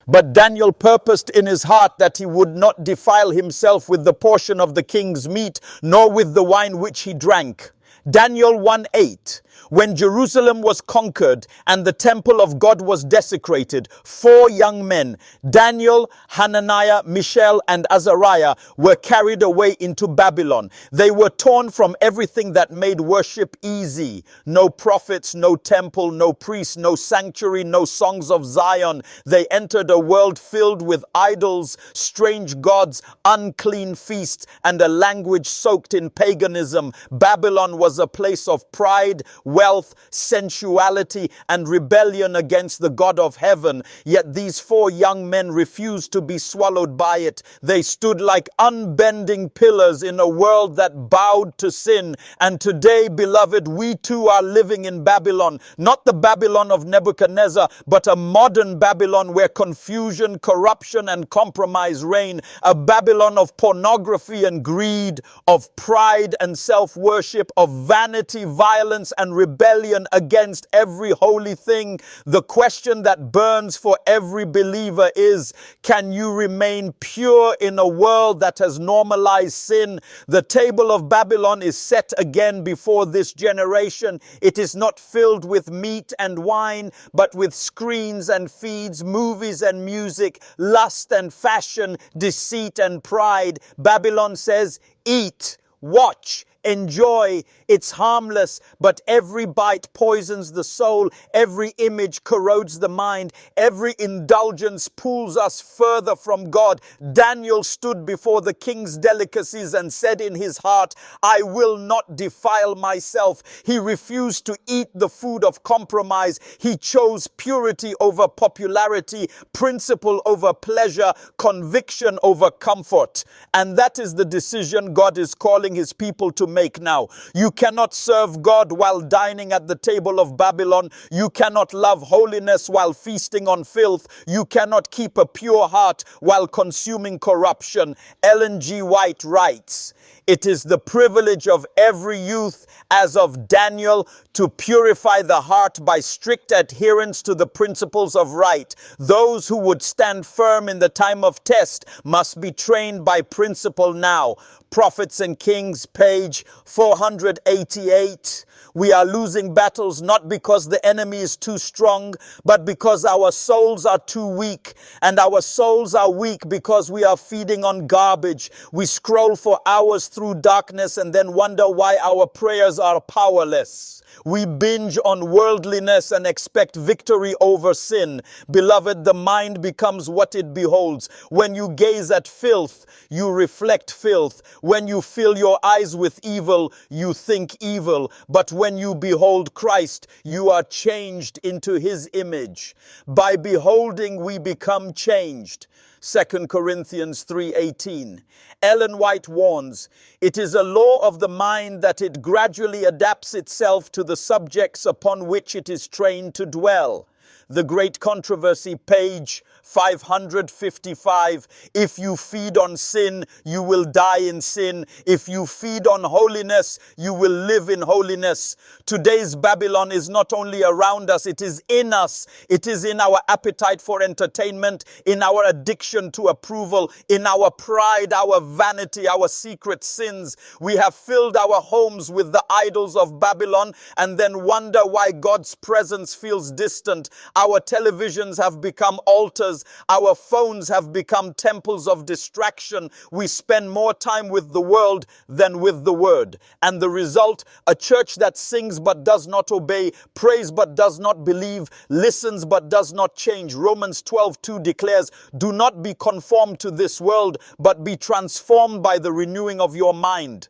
But Daniel purposed in his heart that he would not defile himself with the portion of the king's meat, nor with the wine which he drank. Daniel 1:8. When Jerusalem was conquered and the temple of God was desecrated, 4 young men, Daniel, Hananiah, Mishael, and Azariah, were carried away into Babylon. They were torn from everything that made worship easy. No prophets, no temple, no priests, no sanctuary, no songs of Zion. They entered a world filled with idols, strange gods, unclean feasts, and a language soaked in paganism. Babylon was a place of pride, wealth, sensuality, and rebellion against the God of heaven. Yet these 4 young men refused to be swallowed by it. They stood like unbending pillars in a world that bowed to sin. And today, beloved, we too are living in Babylon. Not the Babylon of Nebuchadnezzar, but a modern Babylon where confusion, corruption, and compromise reign. A Babylon of pornography and greed, of pride and self-worship, of vanity, violence, and rebellion against every holy thing. The question that burns for every believer is, can you remain pure in a world that has normalized sin? The table of Babylon is set again before this generation. It is not filled with meat and wine, but with screens and feeds, movies and music, lust and fashion, deceit and pride. Babylon says, eat, watch, enjoy. It's harmless, but every bite poisons the soul. Every image corrodes the mind. Every indulgence pulls us further from God. Daniel stood before the king's delicacies and said in his heart, I will not defile myself. He refused to eat the food of compromise. He chose purity over popularity, principle over pleasure, conviction over comfort. And that is the decision God is calling his people to make now. You cannot serve God while dining at the table of Babylon. You cannot love holiness while feasting on filth. You cannot keep a pure heart while consuming corruption. Ellen G. White writes, it is the privilege of every youth, as of Daniel, to purify the heart by strict adherence to the principles of right. Those who would stand firm in the time of test must be trained by principle now. Prophets and Kings, page 488. We are losing battles not because the enemy is too strong, but because our souls are too weak. And our souls are weak because we are feeding on garbage. We scroll for hours through darkness and then wonder why our prayers are powerless. We binge on worldliness and expect victory over sin. Beloved, the mind becomes what it beholds. When you gaze at filth, you reflect filth. When you fill your eyes with evil, you think evil. But when you behold Christ, you are changed into his image. By beholding, we become changed. 2 Corinthians 3:18. Ellen White warns, it is a law of the mind that it gradually adapts itself to the subjects upon which it is trained to dwell. The Great Controversy, page 555. If you feed on sin, you will die in sin. If you feed on holiness, you will live in holiness. Today's Babylon is not only around us, it is in us. It is in our appetite for entertainment, in our addiction to approval, in our pride, our vanity, our secret sins. We have filled our homes with the idols of Babylon and then wonder why God's presence feels distant. Our televisions have become altars. Our phones have become temples of distraction. We spend more time with the world than with the word. And the result, a church that sings but does not obey, prays but does not believe, listens but does not change. Romans 12:2 declares, do not be conformed to this world, but be transformed by the renewing of your mind.